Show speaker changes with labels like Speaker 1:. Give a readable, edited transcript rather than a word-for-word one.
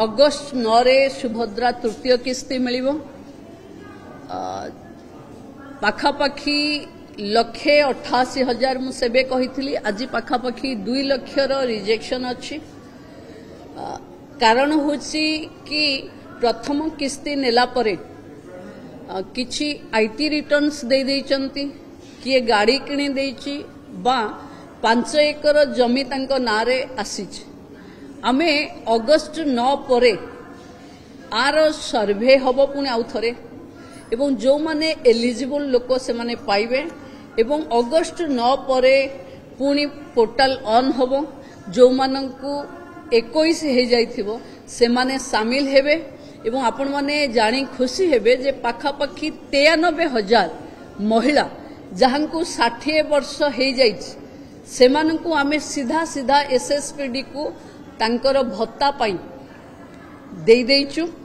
Speaker 1: August 9 रे सुभद्रा तृतीय किस्ती मिलिबो पाखापाखी 1,88,000 मु सेबे कहिथिली आज पाखापाखी 2 लाख रिजेक्शन अच्छी कारण होची कि प्रथम किस्ती नेला परे किछि आईटी रिटर्न्स दे देइचंती किए गाड़ी किणी देइची बा 5 एकर जमी तांको नारे आसीच आमे अगस्ट 9 परे आर सर्वे हबो पुणी आउ थरे एवं जो माने एलिजिबल लोक से माने पाइबे एवं अगस्ट 9 परे पुणी पोर्टल ऑन हबो जो मानंकु 21 हे जाइथिबो से माने शामिल हेबे एवं आपण माने जानी खुशी हेबे जे पाखापाखी 93,000 महिला जहांकु 60 वर्ष हे जाइछ से मानंकु आमे सीधा सीधा एसएसपीडी को तांकर भत्ता पाई दे देइचु।